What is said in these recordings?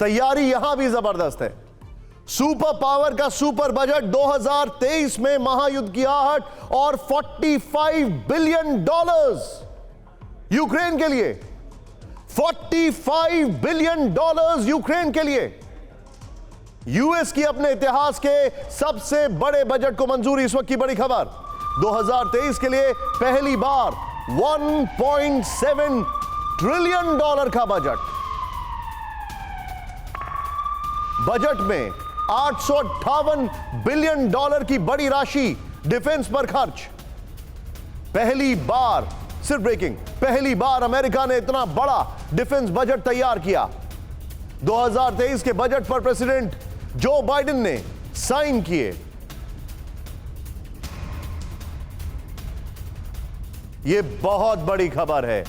तैयारी यहां भी जबरदस्त है। सुपर पावर का सुपर बजट 2023 में महायुद्ध की आहट और $45 बिलियन यूक्रेन के लिए। $45 बिलियन यूक्रेन के लिए। यूएस की अपने इतिहास के सबसे बड़े बजट को मंजूरी। इस वक्त की बड़ी खबर, 2023 के लिए पहली बार $1.7 ट्रिलियन का बजट। बजट में $858 बिलियन की बड़ी राशि डिफेंस पर खर्च। पहली बार, सिर्फ ब्रेकिंग, पहली बार अमेरिका ने इतना बड़ा डिफेंस बजट तैयार किया। 2023 के बजट पर प्रेसिडेंट जो बाइडेन ने साइन किए। यह बहुत बड़ी खबर है।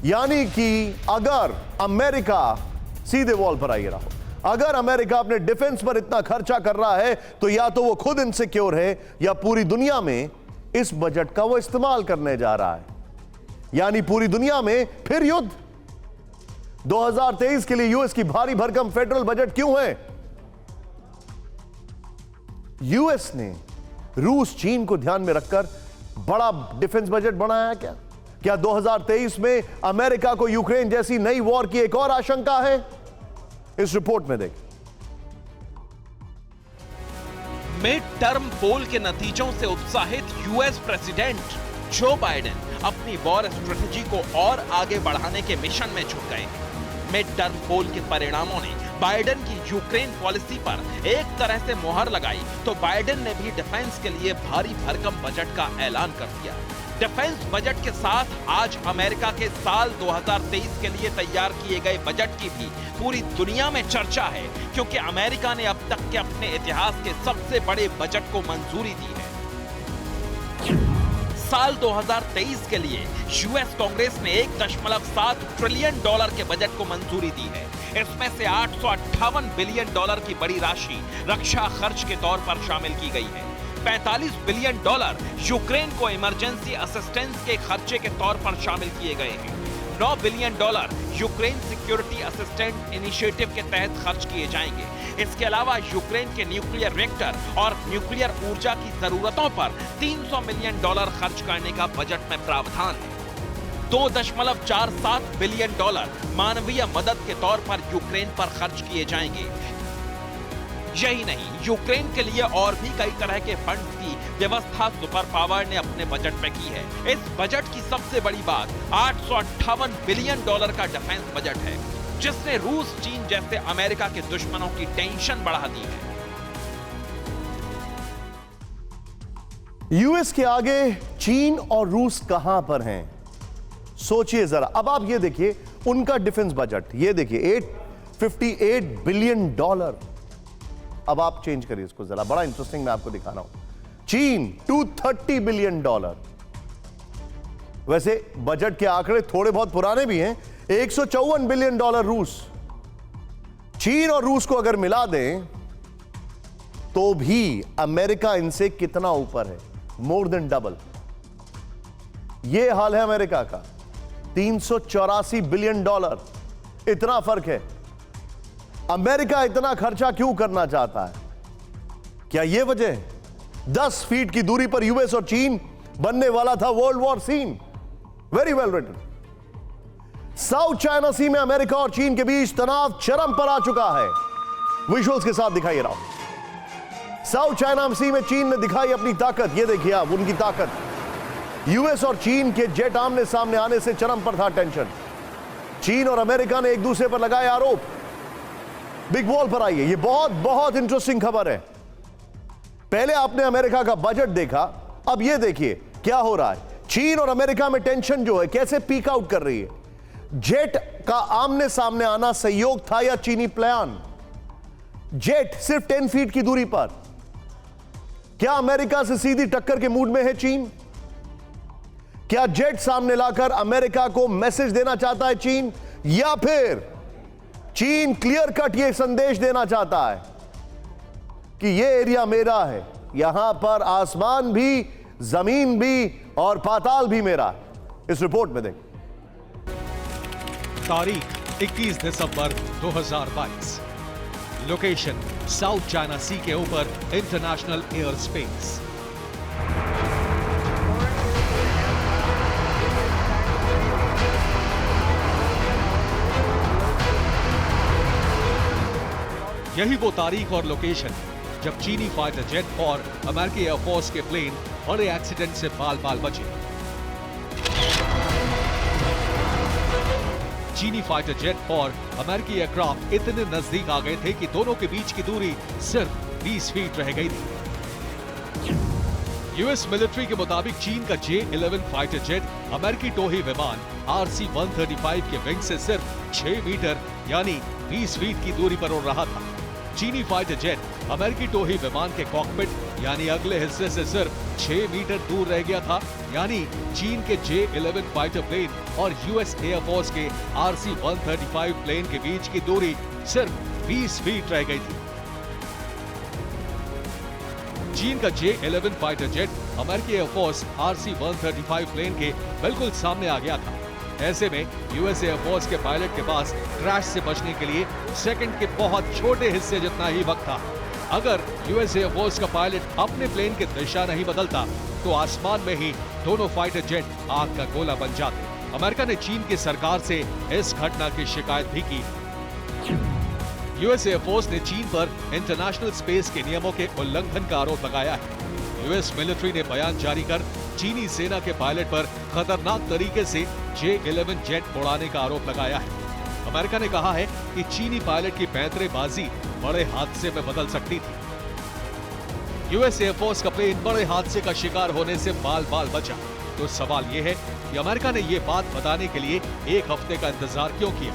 यानी कि अगर अमेरिका, सीधे वॉल पर आइए रहो, अगर अमेरिका अपने डिफेंस पर इतना खर्चा कर रहा है तो या तो वो खुद इनसिक्योर है या पूरी दुनिया में इस बजट का वो इस्तेमाल करने जा रहा है। यानी पूरी दुनिया में फिर युद्ध। 2023 के लिए यूएस की भारी भरकम फेडरल बजट क्यों है? यूएस ने रूस चीन को ध्यान में रखकर बड़ा डिफेंस बजट बनाया। क्या 2023 में अमेरिका को यूक्रेन जैसी नई वॉर की एक और आशंका है? इस रिपोर्ट में देखें। मिड टर्म पोल के नतीजों से उत्साहित यूएस प्रेसिडेंट जो बाइडेन अपनी वॉर स्ट्रेटजी को और आगे बढ़ाने के मिशन में जुट गए। मिड टर्म पोल के परिणामों ने बाइडेन की यूक्रेन पॉलिसी पर एक तरह से मोहर लगाई तो बाइडेन ने भी डिफेंस के लिए भारी भरकम बजट का ऐलान कर दिया। डिफेंस बजट के साथ आज अमेरिका के साल 2023 के लिए तैयार किए गए बजट की भी पूरी दुनिया में चर्चा है, क्योंकि अमेरिका ने अब तक के अपने इतिहास के सबसे बड़े बजट को मंजूरी दी है। साल 2023 के लिए यूएस कांग्रेस ने $1.7 ट्रिलियन के बजट को मंजूरी दी है। इसमें से $858 बिलियन की बड़ी राशि रक्षा खर्च के तौर पर शामिल की गई है। $45 बिलियन यूक्रेन को इमरजेंसी असिस्टेंस के खर्चे के तौर पर शामिल किए गए हैं। $9 billion Ukraine security assistant initiative के तहत खर्च किए जाएंगे। इसके अलावा यूक्रेन के न्यूक्लियर रिएक्टर और न्यूक्लियर ऊर्जा की जरूरतों पर $300 मिलियन खर्च करने का बजट में प्रावधान है। $2.47 बिलियन मानवीय मदद के तौर पर यूक्रेन पर खर्च किए जाएंगे। यही नहीं, यूक्रेन के लिए और भी कई तरह के फंड की व्यवस्था सुपर पावर ने अपने बजट में की है। इस बजट की सबसे बड़ी बात $858 बिलियन का डिफेंस बजट है, जिसने रूस चीन जैसे अमेरिका के दुश्मनों की टेंशन बढ़ा दी है। यूएस के आगे चीन और रूस कहां पर हैं? सोचिए जरा। अब आप ये देखिए उनका डिफेंस बजट, ये देखिए $858 बिलियन। अब आप चेंज करिए इसको जरा, बड़ा इंटरेस्टिंग मैं आपको दिखा रहा हूं। चीन $230 बिलियन। वैसे बजट के आंकड़े थोड़े बहुत पुराने भी हैं। $154 बिलियन रूस। चीन और रूस को अगर मिला दें तो भी अमेरिका इनसे कितना ऊपर है? More than double. यह हाल है अमेरिका का, $384 बिलियन। इतना फर्क है। अमेरिका इतना खर्चा क्यों करना चाहता है? क्या यह वजह है? 10 फीट की दूरी पर यूएस और चीन बनने वाला था world war scene. Very well written. South China Sea में अमेरिका और चीन के बीच तनाव चरम पर आ चुका है। विजुअल्स के साथ दिखाइए रहा। साउथ चाइना सी में चीन ने दिखाई अपनी ताकत। ये देखिए आप उनकी ताकत। यूएस और चीन के जेट आमने सामने आने से चरम पर था टेंशन। चीन और अमेरिका ने एक दूसरे पर लगाए आरोप। बिग वॉल पर आइए, ये बहुत बहुत इंटरेस्टिंग खबर है। पहले आपने अमेरिका का बजट देखा, अब ये देखिए क्या हो रहा है। चीन और अमेरिका में टेंशन जो है कैसे पीक आउट कर रही है। जेट का आमने सामने आना सहयोग था या चीनी प्लान? जेट सिर्फ 10 फीट की दूरी पर। क्या अमेरिका से सीधी टक्कर के मूड में है चीन? क्या जेट सामने लाकर अमेरिका को मैसेज देना चाहता है चीन, या फिर चीन क्लियर कट यह संदेश देना चाहता है कि यह एरिया मेरा है, यहां पर आसमान भी, जमीन भी और पाताल भी मेरा है? इस रिपोर्ट में देखें। तारीख 21 दिसंबर 2022। लोकेशन साउथ चाइना सी के ऊपर इंटरनेशनल एयर स्पेस। यही वो तारीख और लोकेशन जब चीनी फाइटर जेट और अमेरिकी एयरफोर्स के प्लेन बड़े एक्सीडेंट से बाल बाल बचे। चीनी फाइटर जेट और अमेरिकी एयरक्राफ्ट इतने नजदीक आ गए थे कि दोनों के बीच की दूरी सिर्फ 20 फीट रह गई थी। यूएस मिलिट्री के मुताबिक चीन का J-11 फाइटर जेट अमेरिकी टोही विमान RC-135 के विंग से सिर्फ 6 मीटर यानी 20 फीट की दूरी पर उड़ रहा था। चीनी फाइटर जेट अमेरिकी टोही विमान के कॉकपिट यानी अगले हिस्से से सिर्फ 6 मीटर दूर रह गया था, यानी चीन के J-11 फाइटर प्लेन और यूएस एयरफोर्स के RC-135 प्लेन के बीच की दूरी सिर्फ 20 फीट रह गई थी। चीन का J-11 फाइटर जेट अमेरिकी एयरफोर्स RC-135 प्लेन के बिल्कुल सामने आ गया था। ऐसे में यूएस एयरफोर्स के पायलट के पास क्रैश से बचने के लिए सेकंड के बहुत छोटे हिस्से जितना ही वक्त था। अगर यूएस एयरफोर्स का पायलट अपने प्लेन की दिशा नहीं बदलता तो आसमान में ही दोनों फाइटर जेट आग का गोला बन जाते। अमेरिका ने चीन की सरकार से इस घटना की शिकायत भी की। यूएस एयरफोर्स ने चीन पर इंटरनेशनल स्पेस के नियमों के उल्लंघन का आरोप लगाया है। यूएस मिलिट्री ने बयान जारी कर चीनी सेना के पायलट पर खतरनाक तरीके से J-11 जेट उड़ाने का आरोप लगाया है। अमेरिका ने कहा है कि चीनी पायलट की पैंतरेबाजी बड़े हादसे में बदल सकती थी। यूएस एयरफोर्स का प्लेन बड़े हादसे का शिकार होने से बाल बाल बचा। तो सवाल यह है कि अमेरिका ने यह बात बताने के लिए एक हफ्ते का इंतजार क्यों किया?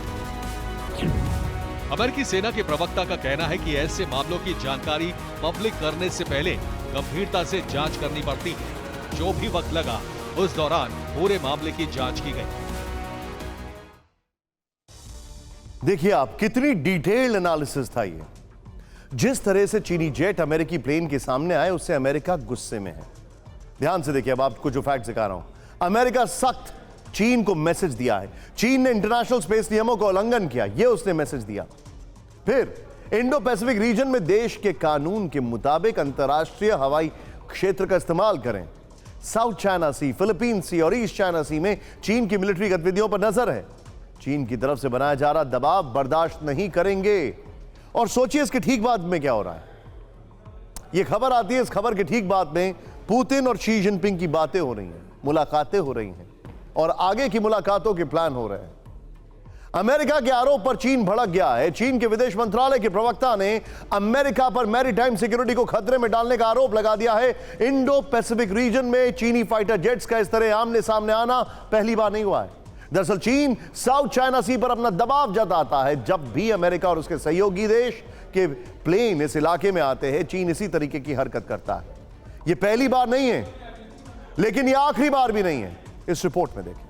अमेरिकी सेना के प्रवक्ता का कहना है कि ऐसे मामलों की जानकारी पब्लिक करने से पहले गंभीरता से जांच करनी पड़ती है। जो भी वक्त लगा उस दौरान पूरे मामले की जांच की गई। देखिए आप, कितनी डिटेल्ड एनालिसिस था ये। जिस तरह से चीनी जेट अमेरिकी प्लेन के सामने आए उससे अमेरिका गुस्से में है। ध्यान से देखिए, अब आपको जो फैक्ट दिखा रहा हूं। अमेरिका सख्त चीन को मैसेज दिया है। चीन ने इंटरनेशनल स्पेस नियमों का उल्लंघन किया, यह उसने मैसेज दिया। फिर इंडो पैसिफिक रीजन में देश के कानून के मुताबिक अंतरराष्ट्रीय हवाई क्षेत्र का इस्तेमाल करें। साउथ चाइना सी, फिलीपीन सी और ईस्ट चाइना सी में चीन की मिलिट्री गतिविधियों पर नजर है। चीन की तरफ से बनाया जा रहा दबाव बर्दाश्त नहीं करेंगे। और सोचिए इसके ठीक बाद में क्या हो रहा है। यह खबर आती है, इस खबर के ठीक बाद में पुतिन और शी जिनपिंग की बातें हो रही हैं, मुलाकातें हो रही हैं और आगे की मुलाकातों के प्लान हो रहे हैं। अमेरिका के आरोप पर चीन भड़क गया है। चीन के विदेश मंत्रालय के प्रवक्ता ने अमेरिका पर मैरीटाइम सिक्योरिटी को खतरे में डालने का आरोप लगा दिया है। इंडो पैसिफिक रीजन में चीनी फाइटर जेट्स का इस तरह आमने सामने आना पहली बार नहीं हुआ है। दरअसल चीन साउथ चाइना सी पर अपना दबाव जताता है। जब भी अमेरिका और उसके सहयोगी देश के प्लेन इस इलाके में आते हैं, चीन इसी तरीके की हरकत करता है। यह पहली बार नहीं है, लेकिन यह आखिरी बार भी नहीं है। इस रिपोर्ट में देखिए।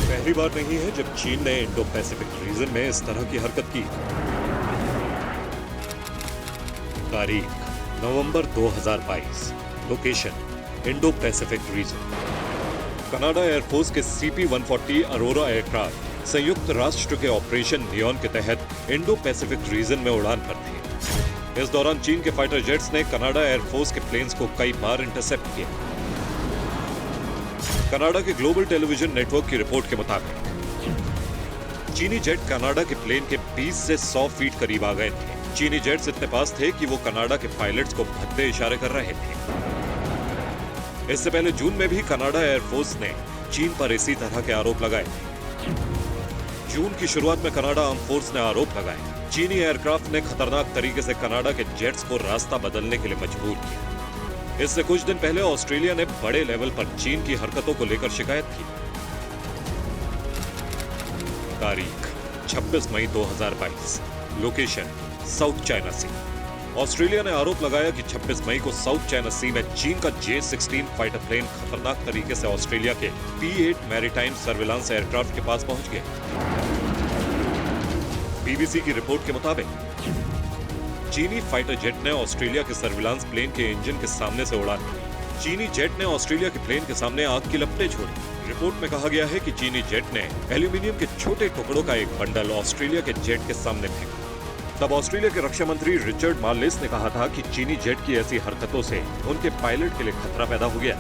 पहली बार नहीं है जब चीन ने इंडो पैसिफिक रीजन में इस तरह की हरकत की। तारीख नवंबर 2022, location Indo Pacific region. Canada air force के CP-140 अरोरा एयरक्राफ्ट संयुक्त राष्ट्र के ऑपरेशन नियॉन के तहत इंडो पैसिफिक रीजन में उड़ान पर थे। इस दौरान चीन के फाइटर जेट्स ने कनाडा एयरफोर्स के प्लेन्स को कई बार इंटरसेप्ट किया। कनाडा के ग्लोबल टेलीविजन नेटवर्क की रिपोर्ट के मुताबिक चीनी जेट कनाडा के प्लेन के 20 से 100 फीट करीब आ गए थे। चीनी जेट्स इतने पास थे कि वो कनाडा के पायलट्स को भद्दे इशारे कर रहे थे। इससे पहले जून में भी कनाडा एयरफोर्स ने चीन पर इसी तरह के आरोप लगाए थे। जून की शुरुआत में कनाडा आर्म फोर्स ने आरोप लगाए चीनी एयरक्राफ्ट ने खतरनाक तरीके से कनाडा के जेट्स को रास्ता बदलने के लिए मजबूर किया। इससे कुछ दिन पहले ऑस्ट्रेलिया ने बड़े लेवल पर चीन की हरकतों को लेकर शिकायत की। तारीख 26 मई 2022, लोकेशन साउथ चाइना सी। ऑस्ट्रेलिया ने आरोप लगाया कि 26 मई को साउथ चाइना सी में चीन का J-16 फाइटर प्लेन खतरनाक तरीके से ऑस्ट्रेलिया के P-8 मैरीटाइम सर्विलांस एयरक्राफ्ट के पास पहुंच गया। BBC की रिपोर्ट के मुताबिक चीनी फाइटर जेट ने ऑस्ट्रेलिया के सर्विलांस प्लेन के इंजन के सामने से उड़ान भरी। चीनी जेट ने ऑस्ट्रेलिया के प्लेन के सामने आग की लपटें छोड़ी। रिपोर्ट में कहा गया है कि चीनी जेट ने एल्यूमिनियम के छोटे टुकड़ों का एक बंडल ऑस्ट्रेलिया के जेट के सामने फेंका। तब ऑस्ट्रेलिया के रक्षा मंत्री रिचर्ड मार्लिस ने कहा था कि चीनी जेट की ऐसी हरकतों से उनके पायलट के लिए खतरा पैदा हो गया।